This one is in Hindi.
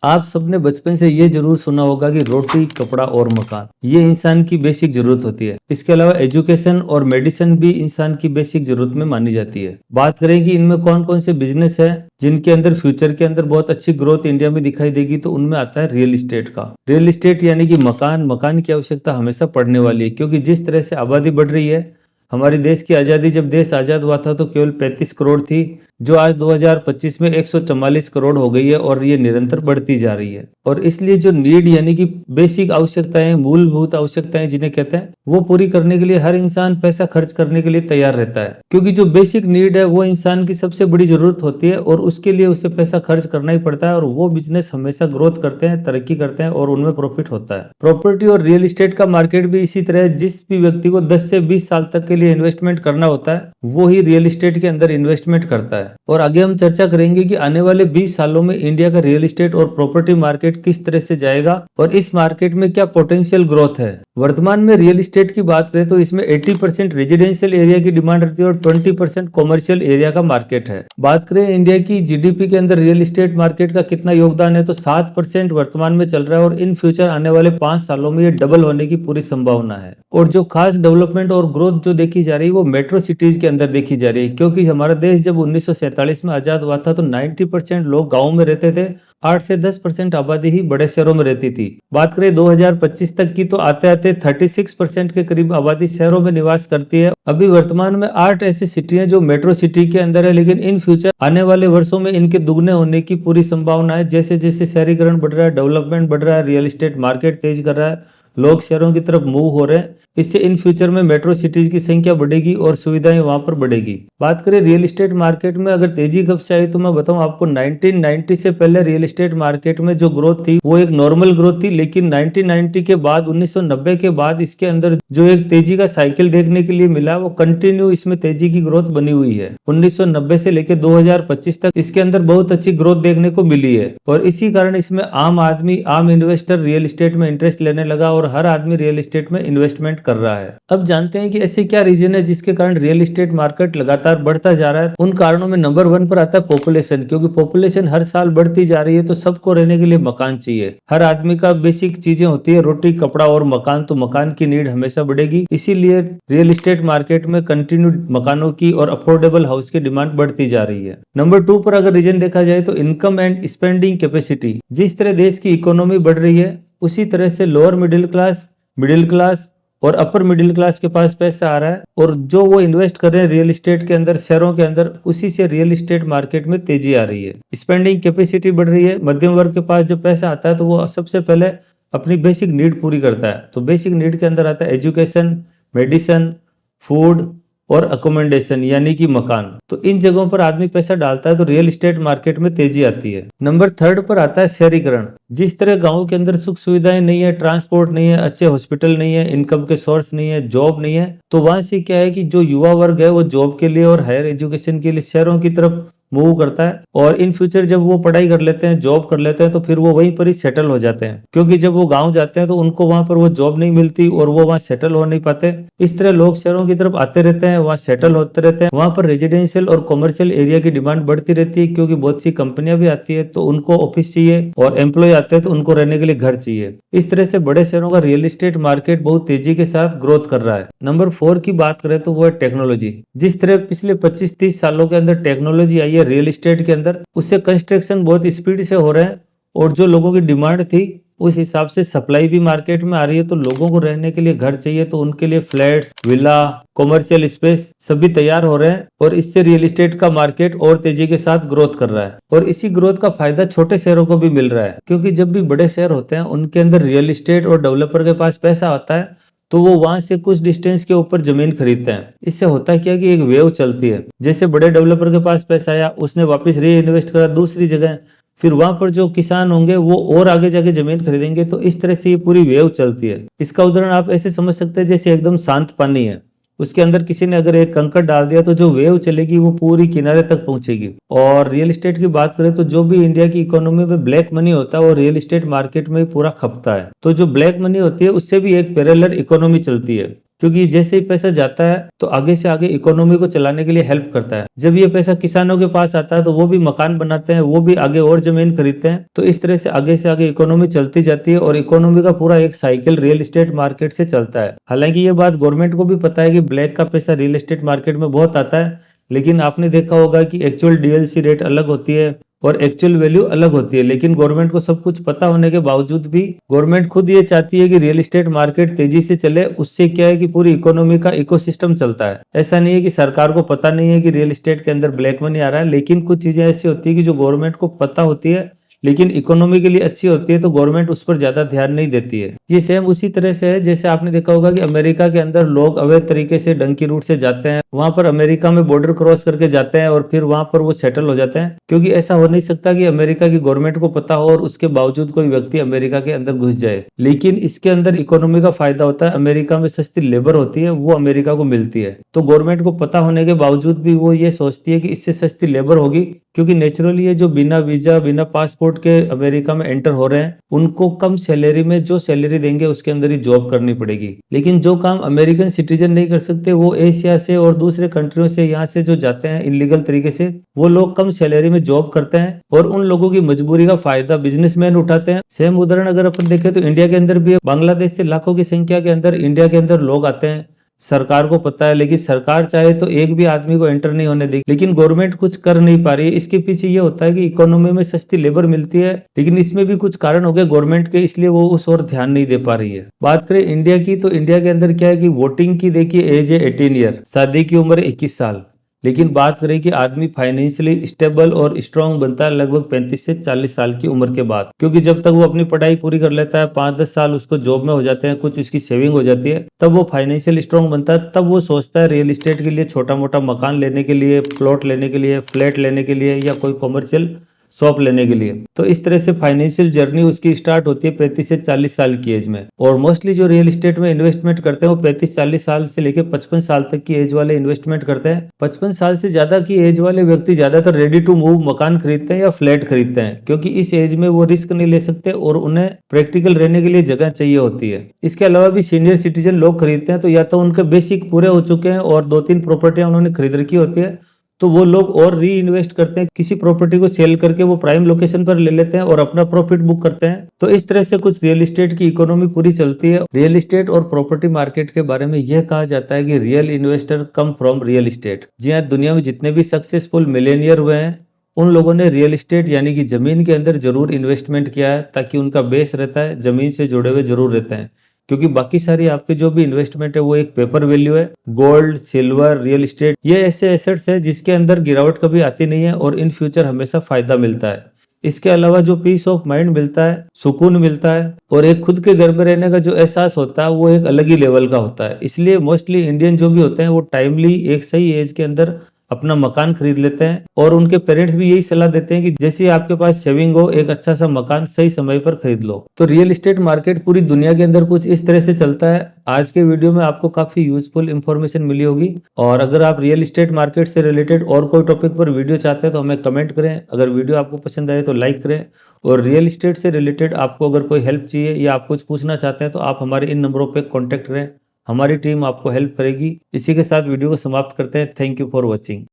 आप सबने बचपन से ये जरूर सुना होगा कि रोटी, कपड़ा और मकान ये इंसान की बेसिक जरूरत होती है। इसके अलावा एजुकेशन और मेडिसिन भी इंसान की बेसिक जरूरत में मानी जाती है। बात करें कि इनमें कौन कौन से बिजनेस है जिनके अंदर फ्यूचर के अंदर बहुत अच्छी ग्रोथ इंडिया में दिखाई देगी, तो उनमें आता है रियल इस्टेट का। रियल इस्टेट यानी कि मकान की आवश्यकता हमेशा पड़ने वाली है, क्योंकि जिस तरह से आबादी बढ़ रही है, हमारी देश की आज़ादी, जब देश आज़ाद हुआ था तो केवल 35 करोड़ थी, जो आज 2025 में 144 करोड़ हो गई है और ये निरंतर बढ़ती जा रही है। और इसलिए जो नीड यानी कि बेसिक आवश्यकताएं, मूलभूत आवश्यकताएं जिन्हें कहते हैं, वो पूरी करने के लिए हर इंसान पैसा खर्च करने के लिए तैयार रहता है, क्योंकि जो बेसिक नीड है वो इंसान की सबसे बड़ी जरूरत होती है और उसके लिए उसे पैसा खर्च करना ही पड़ता है। और वो बिजनेस हमेशा ग्रोथ करते हैं, तरक्की करते हैं और उनमें प्रॉफिट होता है। प्रॉपर्टी और रियल एस्टेट का मार्केट भी इसी तरह है। जिस भी व्यक्ति को 10 से 20 साल तक के लिए इन्वेस्टमेंट करना होता है, वो ही रियल एस्टेट के अंदर इन्वेस्टमेंट करता है। और आगे हम चर्चा करेंगे कि आने वाले 20 सालों में इंडिया का रियल एस्टेट और प्रॉपर्टी मार्केट किस तरह से जाएगा और इस मार्केट में क्या पोटेंशियल ग्रोथ है। वर्तमान में रियल एस्टेट की बात करें तो इसमें 80% रेजिडेंशियल एरिया की डिमांड रहती है और 20% कॉमर्शियल एरिया का मार्केट है। बात करें इंडिया की जीडीपी के अंदर रियल एस्टेट मार्केट का कितना योगदान है, तो 7% वर्तमान में चल रहा है और इन फ्यूचर आने वाले 5 सालों में ये डबल होने की पूरी संभावना है। और जो खास डेवलपमेंट और ग्रोथ जो देखी जा रही है वो मेट्रो सिटीज के अंदर देखी जा रही है, क्योंकि हमारा देश जब 1947 में आजाद हुआ था तो 90% लोग गाँव में रहते थे, 8 से 10% आबादी ही बड़े शहरों में रहती थी। बात करें 2025 तक की तो आते आते 36% के करीब आबादी शहरों में निवास करती है। अभी वर्तमान में 8 ऐसी सिटी हैं जो मेट्रो सिटी के अंदर है, लेकिन इन फ्यूचर आने वाले वर्षों में इनके दुगने होने की पूरी संभावना है। जैसे जैसे शहरीकरण बढ़ रहा है, डेवलपमेंट बढ़ रहा है, रियल एस्टेट मार्केट तेज कर रहा है, लोग शहरों की तरफ मूव हो रहे हैं, इससे इन फ्यूचर में मेट्रो सिटीज की संख्या बढ़ेगी और सुविधाएं वहां पर बढ़ेगी। बात करें रियल एस्टेट मार्केट में अगर तेजी कब से आई, तो मैं बताऊं आपको 1990 से पहले रियल एस्टेट मार्केट में जो ग्रोथ थी वो एक नॉर्मल ग्रोथ थी, लेकिन 1990 के बाद 1990 के बाद इसके अंदर जो एक तेजी का साइकिल देखने के लिए मिला वो कंटिन्यू इसमें तेजी की ग्रोथ बनी हुई है। 1990 से लेकर 2025 तक इसके अंदर बहुत अच्छी ग्रोथ देखने को मिली है और इसी कारण इसमें आम आदमी, आम इन्वेस्टर रियल एस्टेट में इंटरेस्ट लेने लगा और हर आदमी रियल एस्टेट में इन्वेस्टमेंट कर रहा है। अब जानते हैं कि ऐसे क्या रीजन है जिसके कारण रियल एस्टेट मार्केट लगातार बढ़ता जा रहा है। उन कारणों में नंबर 1 पर आता है पॉपुलेशन, क्योंकि पॉपुलेशन हर साल बढ़ती जा रही है तो सबको रहने के लिए मकान चाहिए। हर आदमी का बेसिक चीजें होती है रोटी, कपड़ा और मकान, तो मकान की नीड हमेशा बढ़ेगी। इसीलिए रियल एस्टेट मार्केट में कंटिन्यू मकानों की और अफोर्डेबल हाउस की डिमांड बढ़ती जा रही है। नंबर 2 पर अगर रीजन देखा जाए तो इनकम एंड स्पेंडिंग कैपेसिटी। जिस तरह देश की इकोनॉमी बढ़ रही है उसी तरह से लोअर मिडिल क्लास और अपर मिडिल क्लास के पास पैसा आ रहा है और जो वो इन्वेस्ट कर रहे हैं रियल एस्टेट के अंदर, शहरों के अंदर, उसी से रियल एस्टेट मार्केट में तेजी आ रही है। स्पेंडिंग कैपेसिटी बढ़ रही है। मध्यम वर्ग के पास जब पैसा आता है तो वो सबसे पहले अपनी बेसिक नीड पूरी करता है। तो बेसिक नीड के अंदर आता है एजुकेशन, मेडिसिन, फूड और अकोमोडेशन यानी कि मकान। तो इन जगहों पर आदमी पैसा डालता है तो रियल एस्टेट मार्केट में तेजी आती है। नंबर 3 पर आता है शहरीकरण। जिस तरह गांव के अंदर सुख सुविधाएं नहीं है, ट्रांसपोर्ट नहीं है, अच्छे हॉस्पिटल नहीं है, इनकम के सोर्स नहीं है, जॉब नहीं है, तो वहां से क्या है कि जो युवा वर्ग है वो जॉब के लिए और हायर एजुकेशन के लिए शहरों की तरफ मूव करता है और इन फ्यूचर जब वो पढ़ाई कर लेते हैं, जॉब कर लेते हैं, तो फिर वो वहीं पर ही सेटल हो जाते हैं, क्योंकि जब वो गांव जाते हैं तो उनको वहां पर वो जॉब नहीं मिलती और वो वहां सेटल हो नहीं पाते। इस तरह लोग शहरों की तरफ आते रहते हैं, वहां सेटल होते रहते हैं। वहां पर रेजिडेंशियल और कॉमर्शियल एरिया की डिमांड बढ़ती रहती है, क्योंकि बहुत सी कंपनियां भी आती है तो उनको ऑफिस चाहिए और एम्प्लॉय आते हैं तो उनको रहने के लिए घर चाहिए। इस तरह से बड़े शहरों का रियल एस्टेट मार्केट बहुत तेजी के साथ ग्रोथ कर रहा है। नंबर 4 की बात करें तो वो है टेक्नोलॉजी। जिस तरह पिछले 25-30 सालों के अंदर टेक्नोलॉजी आई है रियल एस्टेट के अंदर, उससे कंस्ट्रक्शन बहुत स्पीड से हो रहे हैं और जो लोगों की डिमांड थी उस हिसाब से सप्लाई भी मार्केट में आ रही है। तो लोगों को रहने के लिए घर चाहिए तो उनके लिए फ्लैट्स, विला, कॉमर्शियल स्पेस सभी तैयार हो रहे हैं और इससे रियल एस्टेट का मार्केट और तेजी के साथ ग्रोथ कर रहा है। और इसी ग्रोथ का फायदा छोटे शहरों को भी मिल रहा है, क्योंकि जब भी बड़े शहर होते हैं उनके अंदर रियल एस्टेट और डेवलपर के पास पैसा होता है तो वो वहां से कुछ डिस्टेंस के ऊपर जमीन खरीदते हैं। इससे होता है क्या कि एक वेव चलती है। जैसे बड़े डेवलपर के पास पैसा आया, उसने वापस री इन्वेस्ट करा दूसरी जगह, फिर वहां पर जो किसान होंगे वो और आगे जाके जमीन खरीदेंगे। तो इस तरह से ये पूरी वेव चलती है। इसका उदाहरण आप ऐसे समझ सकते हैं जैसे एकदम शांत पानी है, उसके अंदर किसी ने अगर एक कंकड़ डाल दिया तो जो वेव चलेगी वो पूरी किनारे तक पहुंचेगी। और रियल एस्टेट की बात करें तो जो भी इंडिया की इकोनॉमी में ब्लैक मनी होता है वो रियल एस्टेट मार्केट में पूरा खपता है। तो जो ब्लैक मनी होती है उससे भी एक पैरेलल इकोनॉमी चलती है। क्योंकि जैसे ही पैसा जाता है तो आगे से आगे इकोनॉमी को चलाने के लिए हेल्प करता है। जब ये पैसा किसानों के पास आता है तो वो भी मकान बनाते हैं, वो भी आगे और जमीन खरीदते हैं, तो इस तरह से आगे इकोनॉमी चलती जाती है और इकोनॉमी का पूरा एक साइकिल रियल एस्टेट मार्केट से चलता है। हालांकि ये बात गवर्नमेंट को भी पता है कि ब्लैक का पैसा रियल एस्टेट मार्केट में बहुत आता है, लेकिन आपने देखा होगा कि एक्चुअल डीएलसी रेट अलग होती है और एक्चुअल वैल्यू अलग होती है। लेकिन गवर्नमेंट को सब कुछ पता होने के बावजूद भी गवर्नमेंट खुद ये चाहती है कि रियल एस्टेट मार्केट तेजी से चले। उससे क्या है कि पूरी इकोनॉमी का इकोसिस्टम चलता है। ऐसा नहीं है कि सरकार को पता नहीं है कि रियल एस्टेट के अंदर ब्लैक मनी आ रहा है, लेकिन कुछ चीजें ऐसी होती है कि जो गवर्नमेंट को पता होती है लेकिन इकोनॉमी के लिए अच्छी होती है तो गवर्नमेंट उस पर ज्यादा ध्यान नहीं देती है। ये सेम उसी तरह से है जैसे आपने देखा होगा कि अमेरिका के अंदर लोग अवैध तरीके से डंकी रूट से जाते हैं, वहां पर अमेरिका में बॉर्डर क्रॉस करके जाते हैं और फिर वहां पर वो सेटल हो जाते हैं, क्योंकि ऐसा हो नहीं सकता कि अमेरिका की गवर्नमेंट को पता हो और उसके बावजूद कोई व्यक्ति अमेरिका के अंदर घुस जाए। लेकिन इसके अंदर इकोनॉमी का फायदा होता है, अमेरिका में सस्ती लेबर होती है वो अमेरिका को मिलती है, तो गवर्नमेंट को पता होने के बावजूद भी वो ये सोचती है कि इससे सस्ती लेबर होगी, क्योंकि नेचुरली ये जो बिना वीजा बिना पासपोर्ट के अमेरिका में एंटर हो रहे हैं उनको कम सैलरी में जो सैलरी देंगे उसके अंदर ही जॉब करनी पड़ेगी। लेकिन जो काम अमेरिकन सिटीजन नहीं कर सकते वो एशिया से और दूसरे कंट्रियों से यहाँ से जो जाते हैं इलीगल तरीके से, वो लोग कम सैलरी में जॉब करते हैं और उन लोगों की मजबूरी का फायदा बिजनेसमैन उठाते हैं। सेम उदाहरण अगर अपन देखें तो इंडिया के अंदर भी बांग्लादेश से लाखों की संख्या के अंदर इंडिया के अंदर लोग आते हैं। सरकार को पता है, लेकिन सरकार चाहे तो एक भी आदमी को एंटर नहीं होने देगी, लेकिन गवर्नमेंट कुछ कर नहीं पा रही है। इसके पीछे ये होता है कि इकोनॉमी में सस्ती लेबर मिलती है, लेकिन इसमें भी कुछ कारण हो गए गवर्नमेंट के, इसलिए वो उस ओर ध्यान नहीं दे पा रही है। बात करें इंडिया की तो इंडिया के अंदर क्या है कि वोटिंग की देखिए एज है 18 ईयर, शादी की उम्र 21 साल, लेकिन बात करें कि आदमी फाइनेंशियली स्टेबल और स्ट्रांग बनता है लगभग 35 से 40 साल की उम्र के बाद, क्योंकि जब तक वो अपनी पढ़ाई पूरी कर लेता है 5-10 साल उसको जॉब में हो जाते हैं, कुछ उसकी सेविंग हो जाती है, तब वो फाइनेंशियल स्ट्रांग बनता है। तब वो सोचता है रियल एस्टेट के लिए, छोटा मोटा मकान लेने के लिए, प्लॉट लेने के लिए, फ्लैट लेने के लिए या कोई कॉमर्शियल शॉप लेने के लिए। तो इस तरह से फाइनेंशियल जर्नी उसकी स्टार्ट होती है 35 से 40 साल की एज में। और मोस्टली जो रियल एस्टेट में इन्वेस्टमेंट करते हैं वो 35-40 साल से लेकर 55 साल तक की एज वाले इन्वेस्टमेंट करते हैं। 55 साल से ज्यादा की एज वाले व्यक्ति ज्यादातर रेडी टू मूव मकान खरीदते हैं या फ्लैट खरीदते हैं, क्योंकि इस एज में वो रिस्क नहीं ले सकते और उन्हें प्रैक्टिकल रहने के लिए जगह चाहिए होती है। इसके अलावा भी सीनियर सिटीजन लोग खरीदते हैं तो या तो उनके बेसिक पूरे हो चुके हैं और 2-3 प्रॉपर्टियां उन्होंने खरीद रखी होती है, तो वो लोग और री इन्वेस्ट करते हैं, किसी प्रॉपर्टी को सेल करके वो प्राइम लोकेशन पर ले लेते हैं और अपना प्रॉफिट बुक करते हैं। तो इस तरह से कुछ रियल एस्टेट की इकोनॉमी पूरी चलती है। रियल एस्टेट और प्रॉपर्टी मार्केट के बारे में यह कहा जाता है कि real investor come from real estate. जी हाँ, दुनिया में जितने भी सक्सेसफुल मिलेनियर हुए हैं उन लोगों ने रियल एस्टेट यानी कि जमीन के अंदर जरूर इन्वेस्टमेंट किया है, ताकि उनका बेस रहता है जमीन से जुड़े हुए जरूर रहते हैं, क्योंकि बाकी सारी आपके जो भी इन्वेस्टमेंट है वो एक पेपर वैल्यू है। गोल्ड, सिल्वर, रियल एस्टेट ये ऐसे एसेट्स है जिसके अंदर गिरावट कभी आती नहीं है और इन फ्यूचर हमेशा फायदा मिलता है। इसके अलावा जो पीस ऑफ माइंड मिलता है, सुकून मिलता है और एक खुद के घर में रहने का जो एहसास होता है वो एक अलग ही लेवल का होता है। इसलिए मोस्टली इंडियन जो भी होते हैं वो टाइमली एक सही एज के अंदर अपना मकान खरीद लेते हैं और उनके पेरेंट्स भी यही सलाह देते हैं कि जैसे आपके पास सेविंग हो एक अच्छा सा मकान सही समय पर खरीद लो। तो रियल एस्टेट मार्केट पूरी दुनिया के अंदर कुछ इस तरह से चलता है। आज के वीडियो में आपको काफी यूजफुल इंफॉर्मेशन मिली होगी, और अगर आप रियल एस्टेट मार्केट से रिलेटेड और कोई टॉपिक पर वीडियो चाहते हैं तो हमें कमेंट करें। अगर वीडियो आपको पसंद आए तो लाइक करें, और रियल एस्टेट से रिलेटेड आपको अगर कोई हेल्प चाहिए या आप कुछ पूछना चाहते हैं तो आप हमारे इन नंबरों पर कॉन्टेक्ट करें, हमारी टीम आपको हेल्प करेगी। इसी के साथ वीडियो को समाप्त करते हैं। Thank you for watching.